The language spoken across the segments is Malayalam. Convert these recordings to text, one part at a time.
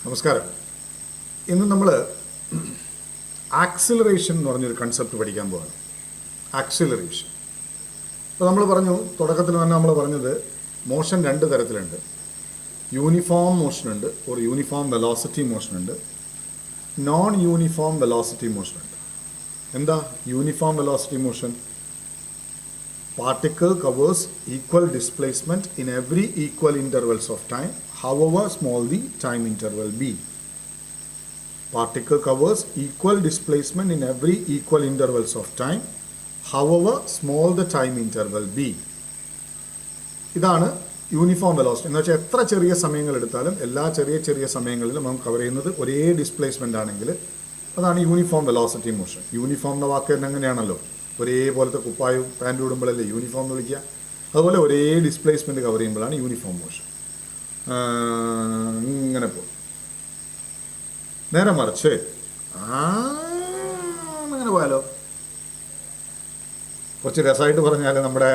നമസ്കാരം. ഇന്ന് നമ്മൾ ആക്സിലറേഷൻ എന്ന് പറഞ്ഞൊരു കൺസെപ്റ്റ് പഠിക്കാൻ പോവാണ്. ആക്സിലറേഷൻ. ഇപ്പോൾ നമ്മൾ പറഞ്ഞു, തുടക്കത്തിൽ തന്നെ നമ്മൾ പറഞ്ഞത് മോഷൻ രണ്ട് തരത്തിലുണ്ട്. യൂണിഫോം മോഷനുണ്ട്, ഒരു യൂണിഫോം വെലോസിറ്റി മോഷനുണ്ട്, നോൺ യൂണിഫോം വെലോസിറ്റി മോഷനുണ്ട്. എന്താ uniform velocity motion? Particle covers equal displacement in every equal intervals of time, however small the time interval be. Particle covers equal displacement in every equal intervals of time, however small the time interval be. ഇതാണ് യൂണിഫോം വെലോസിറ്റി എന്ന് വെച്ചാൽ എത്ര ചെറിയ സമയങ്ങൾ എടുത്താലും എല്ലാ ചെറിയ സമയങ്ങളിലും നമുക്ക് കവർ ചെയ്യുന്നത് ഒരേ ഡിസ്പ്ലേസ്മെൻ്റ് ആണെങ്കിൽ അതാണ് യൂണിഫോം വെലോസിറ്റി മോഷൻ. യൂണിഫോം എന്ന വാക്ക് തന്നെ അങ്ങനെയാണല്ലോ, ഒരേപോലത്തെ കുപ്പായും പാൻറ് ഇടുമ്പോഴല്ലേ യൂണിഫോം എന്ന് വിളിക്കുക. അതുപോലെ ഒരേ ഡിസ്പ്ലേസ്മെൻറ്റ് കവർ ചെയ്യുമ്പോഴാണ് യൂണിഫോം മോഷൻ. ഇങ്ങനെ പോകും. നേരെ മറിച്ച് അങ്ങനെ പോയാലോ, കുറച്ച് രസമായിട്ട് പറഞ്ഞാൽ നമ്മുടെ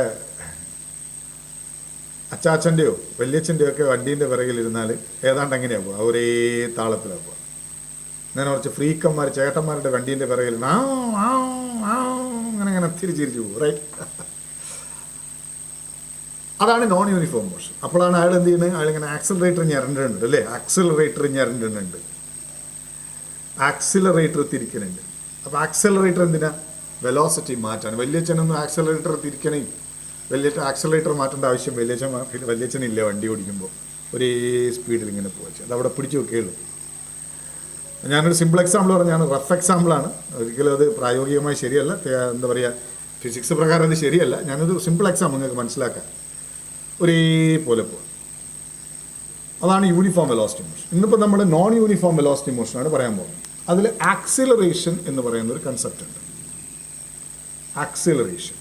അച്ചാച്ചൻ്റെയോ വല്യച്ഛൻ്റെയോ ഒക്കെ വണ്ടീൻ്റെ പിറകിലിരുന്നാൽ ഏതാണ്ട് എങ്ങനെയാണ് പോകുക? ഒരേ താളത്തിലാണ് പോകുക. നേരെ കുറച്ച് ഫ്രീക്കന്മാർ ചേട്ടന്മാരുടെ വണ്ടീൻ്റെ പിറകിൽ അങ്ങനെ തിരിച്ചു പോകും. റൈറ്റ്. അതാണ് നോൺ യൂണിഫോം മോഷൻ. അപ്പോഴാണ് അയാൾ എന്ത് ചെയ്യുന്നത്? അയാളിങ്ങനെ ആക്സിലറേറ്റർ ഞരണ്ടുണ്ട് അല്ലേ, ആക്സിലറേറ്റർ ഞരണ്ടുണ്ട്, ആക്സിലറേറ്റർ തിരിക്കുന്നുണ്ട്. അപ്പോൾ ആക്സിലറേറ്റർ എന്തിനാ? വെലോസിറ്റി മാറ്റാൻ. വല്യച്ഛനൊന്നും ആക്സിലറേറ്റർ തിരിക്കണേ, ആക്സിലറേറ്റർ മാറ്റേണ്ട ആവശ്യം വല്യച്ഛനില്ല. വണ്ടി ഓടിക്കുമ്പോൾ ഒരേ സ്പീഡിൽ ഇങ്ങനെ പോയി അതവിടെ പിടിച്ചു വെക്കുകയുള്ളൂ. ഞാനൊരു സിമ്പിൾ എക്സാമ്പിൾ പറഞ്ഞാണ്, റഫ് എക്സാമ്പിളാണ്, ഒരിക്കലും അത് പ്രായോഗികമായി ശരിയല്ല. എന്താ പറയുക, ഫിസിക്സ് പ്രകാരം അത് ശരിയല്ല. ഞാനൊരു സിമ്പിൾ എക്സാമ്പിൾ നിങ്ങൾക്ക് മനസ്സിലാക്കാൻ. ഒരേപോലെ പോകും. അതാണ് യൂണിഫോം വെലോസിറ്റി മോഷൻ. ഇന്നിപ്പോൾ നമ്മൾ നോൺ യൂണിഫോം വെലോസിറ്റി മോഷനാണ് പറയാൻ പോകുന്നത്. അതിൽ ആക്സിലറേഷൻ എന്ന് പറയുന്ന ഒരു കൺസെപ്റ്റ് ഉണ്ട്. ആക്സിലറേഷൻ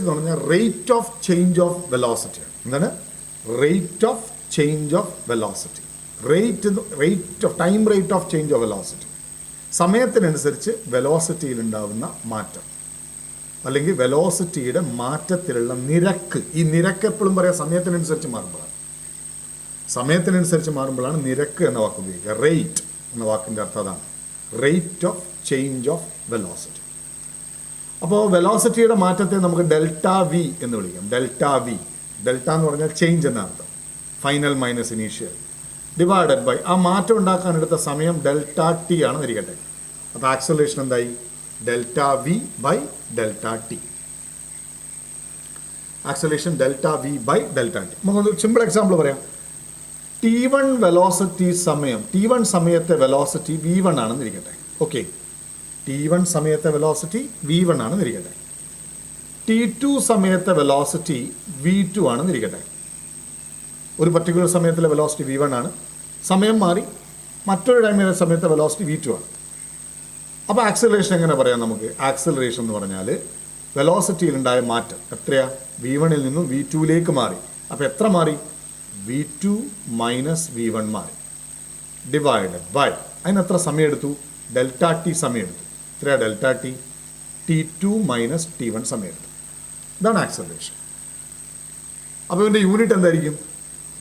എന്ന് പറഞ്ഞാൽ rate of change of velocity. എന്താണ് rate of change of velocity? Rate of change of velocity. സമയത്തിനനുസരിച്ച് വെലോസിറ്റിയിൽ ഉണ്ടാകുന്ന മാറ്റം, അല്ലെങ്കിൽ വെലോസിറ്റിയുടെ മാറ്റത്തിലുള്ള നിരക്ക്. ഈ നിരക്ക് എപ്പോഴും പറയാം സമയത്തിനനുസരിച്ച് മാറുമ്പോഴാണ് നിരക്ക് എന്ന വാക്ക് ഉപയോഗിക്കുക. റേറ്റ് എന്ന വാക്കിൻ്റെ അർത്ഥം അതാണ്, rate of change of velocity. അപ്പോൾ വെലോസിറ്റിയുടെ മാറ്റത്തെ നമുക്ക് ഡെൽറ്റ വി എന്ന് വിളിക്കാം. ഡെൽറ്റ എന്ന് പറഞ്ഞാൽ ചേഞ്ച് എന്ന അർത്ഥം, final minus initial, divided by ആ മാറ്റം ഉണ്ടാക്കാനെടുത്ത സമയം ഡെൽറ്റ ടി ആണെന്ന് ഇരിക്കട്ടെ. അപ്പോൾ ആക്സിലറേഷൻ എന്തായി? Delta V by delta T. Acceleration delta V by delta T. നമുക്കൊരു സിമ്പിൾ എക്സാമ്പിൾ പറയാം. T1 വെലോസിറ്റി T1 സമയത്തെ വെലോസിറ്റി V1 ആണെന്ന് ഇരിക്കട്ടെ. ഓക്കെ, T1 സമയത്തെ വെലോസിറ്റി V1 ആണെന്ന് ഇരിക്കട്ടെ. T2 സമയത്തെ വെലോസിറ്റി V2 ആണെന്ന് ഇരിക്കട്ടെ. ഒരു പർട്ടിക്കുലർ സമയത്തിലെ വെലോസിറ്റി V1 ആണ്, സമയം മാറി മറ്റൊരു ടൈമിലെ സമയത്തെ വെലോസിറ്റി V2 ആണ്. അപ്പോൾ ആക്സിലറേഷൻ എങ്ങനെ പറയാം നമുക്ക്? ആക്സിലറേഷൻ എന്ന് പറഞ്ഞാൽ വെലോസിറ്റിയിലുണ്ടായ മാറ്റം എത്രയാ? V1 നിന്നും V2 മാറി. അപ്പോൾ എത്ര മാറി? V2 മൈനസ് V1 മാറി, ഡിവൈഡഡ് ബൈ അതിനെത്ര സമയം എടുത്തു? ഡെൽറ്റ ടി സമയം എടുത്തു. എത്രയാ delta T? T2 minus T1 സമയം എടുത്തു. ഇതാണ് ആക്സിലറേഷൻ. അപ്പോൾ ഇതിൻ്റെ യൂണിറ്റ് എന്തായിരിക്കും?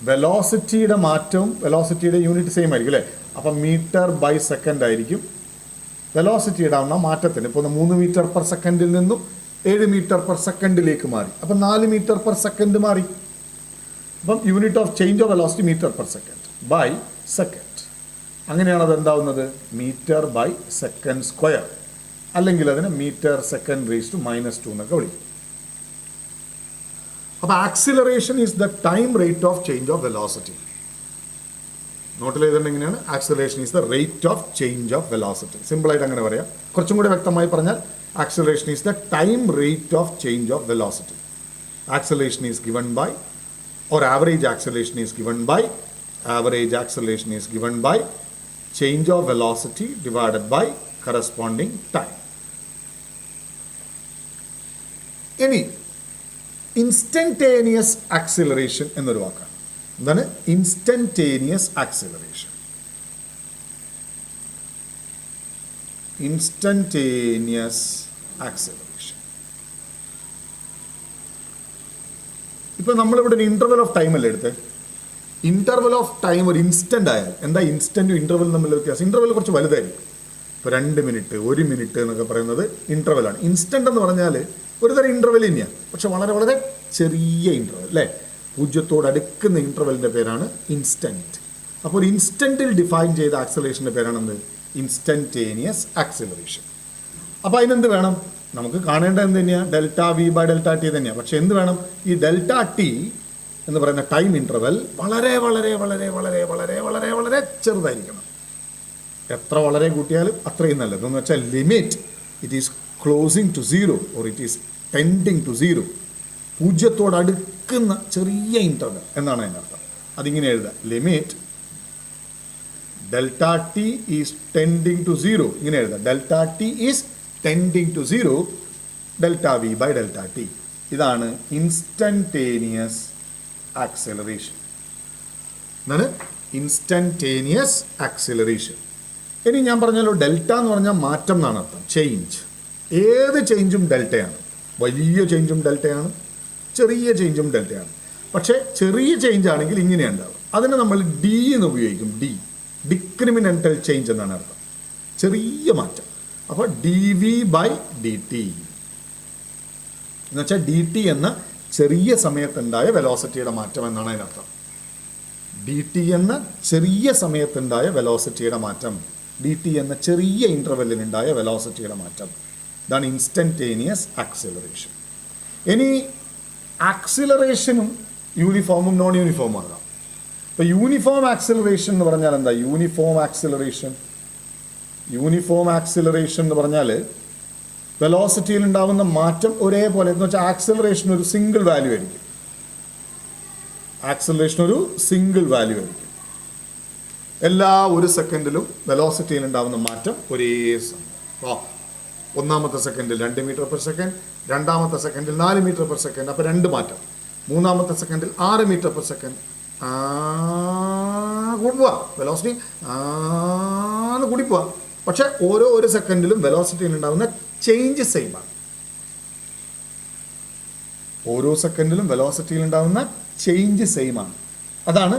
വെലോസിറ്റിയുടെ മാറ്റവും വെലോസിറ്റിയുടെ യൂണിറ്റ് സെയിം ആയിരിക്കും അല്ലേ. അപ്പം മീറ്റർ ബൈ സെക്കൻഡ് ആയിരിക്കും വെലോസിറ്റിയുടെ മാറ്റത്തിന്. ഇപ്പോൾ 3 മീറ്റർ പെർ സെക്കൻഡിൽ നിന്നും 7 മീറ്റർ പെർ സെക്കൻഡിലേക്ക് മാറി. അപ്പം 4 മീറ്റർ പെർ സെക്കൻഡ് മാറി. അപ്പം unit of change of velocity metre per second by second. അങ്ങനെയാണ് അത് എന്താവുന്നത്? മീറ്റർ ബൈ സെക്കൻഡ് സ്ക്വയർ, അല്ലെങ്കിൽ അതിന് മീറ്റർ സെക്കൻഡ് റേസ് ടു -2 എന്നൊക്കെ വിളിക്കും. അപ്പോൾ acceleration is the time rate of change of velocity. നോട്ടിൽ എഴുതേണ്ടത് acceleration is the rate of change of velocity. സിമ്പിളായിട്ട് അങ്ങനെ പറയാം. കുറച്ചും കൂടി വ്യക്തമായി പറഞ്ഞാൽ acceleration is the time rate of change of velocity. Acceleration is given by, or average acceleration is given by change of velocity divided by corresponding time. ഇനി ഇൻസ്റ്റന്റേനിയസ് ആക്സിലറേഷൻ എന്നൊരു വാക്കാണ്. എന്താണ് ഇൻസ്റ്റന്റേനിയസ് ആക്സിലറേഷൻ? ഇപ്പോൾ നമ്മളിവിടെ ഒരു ഇൻ്റർവൽ ഓഫ് ടൈം അല്ലേ എടുത്ത്, ഇൻ്റർവൽ ഓഫ് ടൈം ഒരു ഇൻസ്റ്റൻ്റ് ആയാൽ, എന്താ ഇൻസ്റ്റൻറ്റും ഇൻ്റർവെലും തമ്മിലുള്ള വ്യത്യാസം? ഇൻ്റർവെൽ കുറച്ച് വലുതായിരിക്കും. ഇപ്പോൾ 2 മിനിറ്റ് 1 മിനിറ്റ് എന്നൊക്കെ പറയുന്നത് ഇൻ്റർവെലാണ്. ഇൻസ്റ്റൻ്റ് എന്ന് പറഞ്ഞാൽ ഒരു തരം ഇൻ്റർവെൽ തന്നെയാണ്, പക്ഷെ വളരെ വളരെ ചെറിയ ഇൻ്റർവെൽ അല്ലേ, 0 അടുക്കുന്ന ഇൻ്റർവെലിൻ്റെ പേരാണ് ഇൻസ്റ്റൻറ്റ്. അപ്പോൾ ഒരു ഇൻസ്റ്റൻറ്റിൽ ഡിഫൈൻ ചെയ്ത ആക്സിലറേഷൻ്റെ പേരാണ് എന്ത്? Instantaneous acceleration. അപ്പോൾ അതിനെന്ത് വേണം? നമുക്ക് കാണേണ്ടത് എന്ത് തന്നെയാണ്? Delta V by delta T തന്നെയാണ്. പക്ഷെ എന്ത് വേണം? ഈ ഡെൽറ്റ ടി എന്ന് പറയുന്ന ടൈം ഇൻ്റർവെൽ വളരെ വളരെ വളരെ വളരെ വളരെ വളരെ വളരെ ചെറുതായിരിക്കണം. എത്ര വളരെ കൂട്ടിയാലും അത്രയും നല്ലത്. എന്ന് വെച്ചാൽ limit it is closing to 0 or it is tending to 0. 0 അടുക്കുന്ന ചെറിയ ഇൻ്റർവെൽ എന്നാണ് അതിനർത്ഥം. അതിങ്ങനെ എഴുതുക, limit delta T is tending to 0. ഇങ്ങനെ എഴുതുക, delta T is tending to 0 delta V by delta T. ഇതാണ് ഇൻസ്റ്റൻറ്റേനിയസ് ആക്സിലറേഷൻ. എന്താണ്? Instantaneous acceleration. ഇനി ഞാൻ പറഞ്ഞല്ലോ, ഡെൽറ്റ എന്ന് പറഞ്ഞാൽ മാറ്റം എന്നാണ് അർത്ഥം, ചേഞ്ച്. ഏത് ചേഞ്ചും ഡെൽറ്റയാണ്. വലിയ ചേഞ്ചും ഡെൽറ്റയാണ്, ചെറിയ ചേഞ്ചും ഡെൽറ്റയാണ്. പക്ഷേ ചെറിയ ചേഞ്ച് ആണെങ്കിൽ ഇങ്ങനെ ഉണ്ടാവും. അതിനെ നമ്മൾ ഡി എന്ന് ഉപയോഗിക്കും. ഡിക്രിമിനൻ്റൽ ചേഞ്ച് എന്നാണ് അർത്ഥം, ചെറിയ മാറ്റം. അപ്പോൾ D V by D T എന്ന് വെച്ചാൽ ഡി ടി എന്ന ചെറിയ സമയത്തുണ്ടായ വെലോസിറ്റിയുടെ മാറ്റം എന്നാണ് അതിനർത്ഥം. ഡി ടി എന്ന ചെറിയ സമയത്തുണ്ടായ വെലോസിറ്റിയുടെ മാറ്റം, ഡി ടി എന്ന ചെറിയ ഇൻ്റർവെല്ലിനുണ്ടായ വെലോസിറ്റിയുടെ മാറ്റം. ഇതാണ് ഇൻസ്റ്റൻറ്റേനിയസ് ആക്സിലറേഷൻ. ഇനി ആക്സിലറേഷനും യൂണിഫോമും നോൺ യൂണിഫോമും ആകാം. ഇപ്പോൾ യൂണിഫോം ആക്സിലറേഷൻ എന്ന് പറഞ്ഞാൽ എന്താ? യൂണിഫോം ആക്സിലറേഷൻ എന്ന് പറഞ്ഞാൽ വെലോസിറ്റിയിൽ ഉണ്ടാകുന്ന മാറ്റം ഒരേപോലെ, എന്ന് വെച്ചാൽ ആക്സിലറേഷൻ ഒരു സിംഗിൾ വാല്യൂ ആയിരിക്കും. എല്ലാ 1 സെക്കൻഡിലും വെലോസിറ്റിയിൽ ഉണ്ടാകുന്ന മാറ്റം ഒരേ സമയം. ഒന്നാമത്തെ സെക്കൻഡിൽ 2 മീറ്റർ പെർ സെക്കൻഡ്, രണ്ടാമത്തെ സെക്കൻഡിൽ 4 മീറ്റർ പെർ സെക്കൻഡ്, അപ്പോൾ 2 മാറ്റം. മൂന്നാമത്തെ സെക്കൻഡിൽ 6 മീറ്റർ പെർ സെക്കൻഡ്. കൂടിപ്പോവാ വെലോസിറ്റി, കൂടിപ്പോവാ. പക്ഷെ ഓരോ 1 സെക്കൻഡിലും വെലോസിറ്റിയിൽ ഉണ്ടാകുന്ന ചേഞ്ച് സെയിം ആണ്. ഓരോ സെക്കൻഡിലും വെലോസിറ്റിയിൽ ഉണ്ടാകുന്ന ചേഞ്ച് സെയിം ആണ്. അതാണ്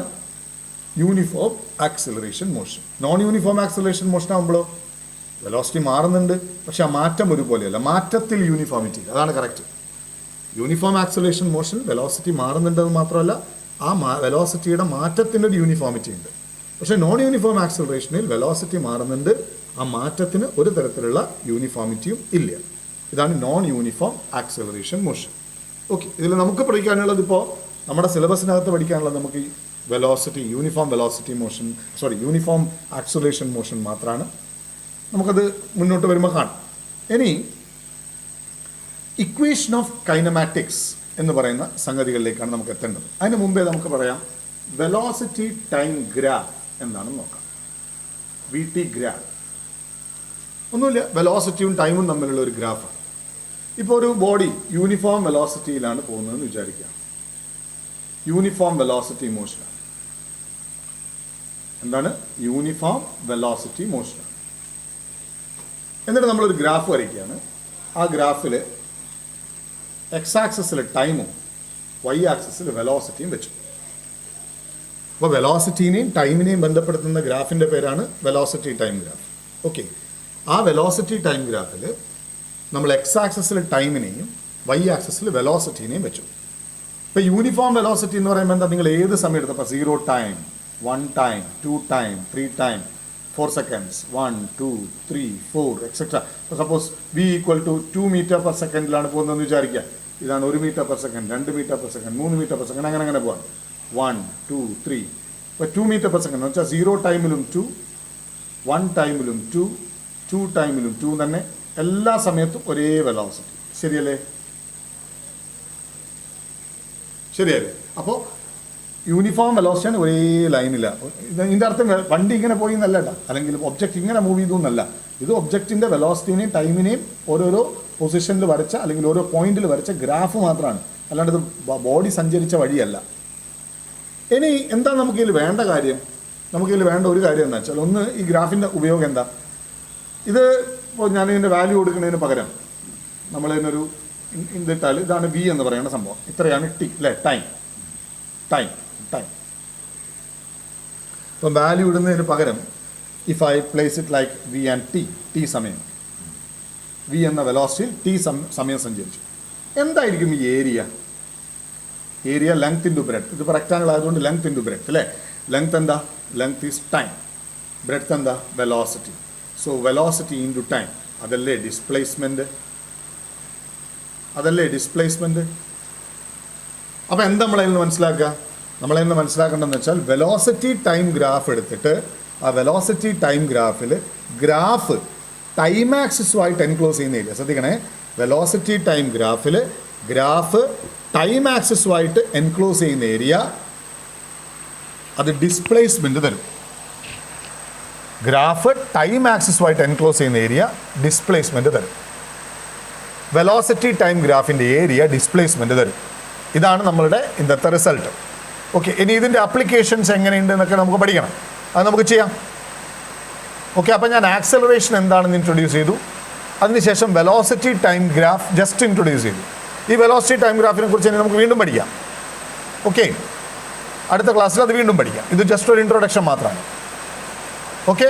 uniform acceleration motion. Non uniform acceleration motion ആകുമ്പോഴോ വെലോസിറ്റി മാറുന്നുണ്ട്, പക്ഷെ ആ മാറ്റം ഒരുപോലെയല്ല, മാറ്റത്തിൽ യൂണിഫോമിറ്റി. അതാണ് correct. Uniform acceleration motion velocity മാറുന്നുണ്ടെന്ന് മാത്രമല്ല, ആ വെലോസിറ്റിയുടെ മാറ്റത്തിനൊരു യൂണിഫോമിറ്റി ഉണ്ട്. പക്ഷേ നോൺ യൂണിഫോം ആക്സിലറേഷനിൽ വെലോസിറ്റി മാറുന്നുണ്ട്, ആ മാറ്റത്തിന് ഒരു തരത്തിലുള്ള യൂണിഫോമിറ്റിയും ഇല്ല. ഇതാണ് non uniform acceleration motion. Okay, ഇതിൽ നമുക്ക് പഠിക്കാനുള്ളത്, ഇപ്പോൾ നമ്മുടെ സിലബസിനകത്ത് പഠിക്കാനുള്ളത് നമുക്ക് ഈ വെലോസിറ്റി, യൂണിഫോം ആക്സിലറേഷൻ മോഷൻ മാത്രമാണ്. നമുക്കത് മുന്നോട്ട് വരുമ്പോൾ കാണാം. ഇനി ഇക്വേഷൻ ഓഫ് കൈനമാറ്റിക്സ് എന്ന് പറയുന്ന സംഗതികളിലേക്കാണ് നമുക്ക് എത്തേണ്ടത്. അതിന് മുമ്പേ നമുക്ക് പറയാം വെലോസിറ്റി ടൈം ഗ്രാഫ് എന്താണെന്ന് നോക്കാം. വി ടി ഗ്രാഫ് ഒന്നുമില്ല, വെലോസിറ്റിയും ടൈമും തമ്മിലുള്ള ഒരു ഗ്രാഫാണ്. ഇപ്പോൾ ഒരു ബോഡി യൂണിഫോം വെലോസിറ്റിയിലാണ് പോകുന്നതെന്ന് വിചാരിക്കുക. യൂണിഫോം വെലോസിറ്റി മോഷനാണ്. എന്താണ്? യൂണിഫോം വെലോസിറ്റി മോഷനാണ്. എന്നിട്ട് നമ്മളൊരു ഗ്രാഫ് വരയ്ക്കുകയാണ്. ആ ഗ്രാഫിൽ എക്സ് ആക്സിസിൽ ടൈമും വൈ ആക്സിസിൽ വെലോസിറ്റിയും വെച്ചു. അപ്പോൾ വെലോസിറ്റീനെയും ടൈമിനെയും ബന്ധപ്പെടുത്തുന്ന ഗ്രാഫിൻ്റെ പേരാണ് വെലോസിറ്റി ടൈം ഗ്രാഫ്. ഓക്കെ, ആ വെലോസിറ്റി ടൈം ഗ്രാഫിൽ നമ്മൾ എക്സ് ആക്സിസിൽ ടൈമിനെയും വൈ ആക്സിസിൽ വെലോസിറ്റീനെയും വെച്ചു. ഇപ്പോൾ യൂണിഫോം വെലോസിറ്റി എന്ന് പറയുമ്പോൾ എന്താ? നിങ്ങൾ ഏത് സമയം എടുത്തപ്പോൾ 0 time, 1 time, 2 time, 3 time, 4 seconds, 1, 2, 3, 4, etc. Suppose v = 2 metre per സെക്കൻഡിലാണ് പോകുന്നതെന്ന് വിചാരിക്കുക. ഇതാണ് 1 metre per second, 2 metre per second, 3 metre per second, അങ്ങനെ പോകാം. 1, 2, 3. ഇപ്പോൾ 2 മീറ്റർ പെർ സെക്കൻഡ് എന്ന് വെച്ചാൽ 0 ടൈമിലും 2, 1 ടൈമിലും 2, 2 ടൈമിലും 2 തന്നെ, എല്ലാ സമയത്തും ഒരേ വെലോസിറ്റി. ശരിയല്ലേ? അപ്പോൾ യൂണിഫോം വെലോസിറ്റിയാണ്, ഒരേ ലൈനില്ല. ഇതിൻ്റെ അർത്ഥം വണ്ടി ഇങ്ങനെ പോയി എന്നല്ല കേട്ടോ, അല്ലെങ്കിൽ ഒബ്ജക്റ്റ് ഇങ്ങനെ മൂവ് ചെയ്തു എന്നല്ല. ഇത് ഒബ്ജക്റ്റിൻ്റെ വെലോസിറ്റിനെയും ടൈമിനെയും ഓരോരോ പൊസിഷനിൽ വരച്ച, അല്ലെങ്കിൽ ഓരോ പോയിന്റിൽ വരച്ച ഗ്രാഫ് മാത്രമാണ്, അല്ലാണ്ട് ഇത് ബോഡി സഞ്ചരിച്ച വഴിയല്ല. ഇനി എന്താ നമുക്കിതിൽ വേണ്ട കാര്യം? നമുക്കിതിൽ വേണ്ട ഒരു കാര്യം എന്താ വെച്ചാൽ, ഒന്ന്, ഈ ഗ്രാഫിൻ്റെ ഉപയോഗം എന്താ? ഇത് ഇപ്പോൾ ഞാനിതിൻ്റെ വാല്യൂ കൊടുക്കുന്നതിന് പകരം നമ്മളിതിനൊരു ഇതിട്ടാൽ, ഇതാണ് വി എന്ന് പറയുന്ന സംഭവം, ഇത്രയാണ് ടി അല്ലേ, ടൈം. ഇപ്പം വാല്യൂ ഇടുന്നതിന് പകരം if I place it like we and T സമയം, വി എന്ന വെലോസിറ്റിയിൽ ടി സമയം സഞ്ചരിച്ചു. എന്തായിരിക്കും ഈ ഏരിയ ലെങ്ത് ഇൻറ്റു ബ്രെഡ്ത്ത്. ഇതിപ്പോൾ റെക്ടാങ്കിൾ ആയതുകൊണ്ട് ലെങ്ത് ഇൻറ്റു ബ്രെഡ്ത്ത് അല്ലേ. ലെങ്ത് എന്താ? Length is time. ബ്രെഡ്ത്ത് എന്താ? Velocity. So velocity into time, അതല്ലേ ഡിസ്പ്ലേസ്മെൻറ്റ്. അപ്പോൾ എന്താ നമ്മളതിൽ നിന്ന് മനസ്സിലാക്കുക? നമ്മളതിൽ നിന്ന് മനസ്സിലാക്കേണ്ടതെന്ന് വെച്ചാൽ വെലോസിറ്റി ടൈം ഗ്രാഫ് എടുത്തിട്ട് ആ വെലോസിറ്റി ടൈം ഗ്രാഫിൽ ഗ്രാഫ് ടൈം ആക്സിസുമായിട്ട് എൻക്ലോസ് ചെയ്യുന്ന ഏരിയ ശ്രദ്ധിക്കണേ. വെലോസിറ്റി ടൈം ഗ്രാഫിൽ ഗ്രാഫ് ടൈം ആക്സിസുമായിട്ട് എൻക്ലോസ് ചെയ്യുന്ന ഏരിയ അത് ഡിസ്പ്ലേസ്മെൻറ്റ് തരും. ഗ്രാഫ് ടൈം ആക്സിസുമായിട്ട് എൻക്ലോസ് ചെയ്യുന്ന ഏരിയ ഡിസ്പ്ലേസ്മെൻറ്റ് തരും. വെലോസിറ്റി ടൈം ഗ്രാഫിൻ്റെ ഏരിയ ഡിസ്പ്ലേസ്മെൻറ്റ് തരും. ഇതാണ് നമ്മളുടെ ഇന്നത്തെ റിസൾട്ട്. ഓക്കെ, ഇനി ഇതിൻ്റെ അപ്ലിക്കേഷൻസ് എങ്ങനെയുണ്ട് എന്നൊക്കെ നമുക്ക് പഠിക്കണം. അത് നമുക്ക് ചെയ്യാം. ഓക്കെ, അപ്പോൾ ഞാൻ ആക്സലറേഷൻ എന്താണെന്ന് ഇൻട്രൊഡ്യൂസ് ചെയ്തു. അതിനുശേഷം velocity time graph just introduce ചെയ്തു. ഈ വെലോസിറ്റി ടൈം ഗ്രാഫിനെ കുറിച്ച് ഇനി നമുക്ക് വീണ്ടും പഠിക്കാം. ഓക്കെ, അടുത്ത ക്ലാസ്സിൽ അത് വീണ്ടും പഠിക്കാം. ഇത് ജസ്റ്റ് ഒരു ഇൻട്രൊഡക്ഷൻ മാത്രമാണ്. Okay,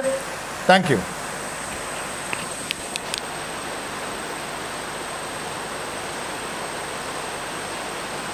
thank you.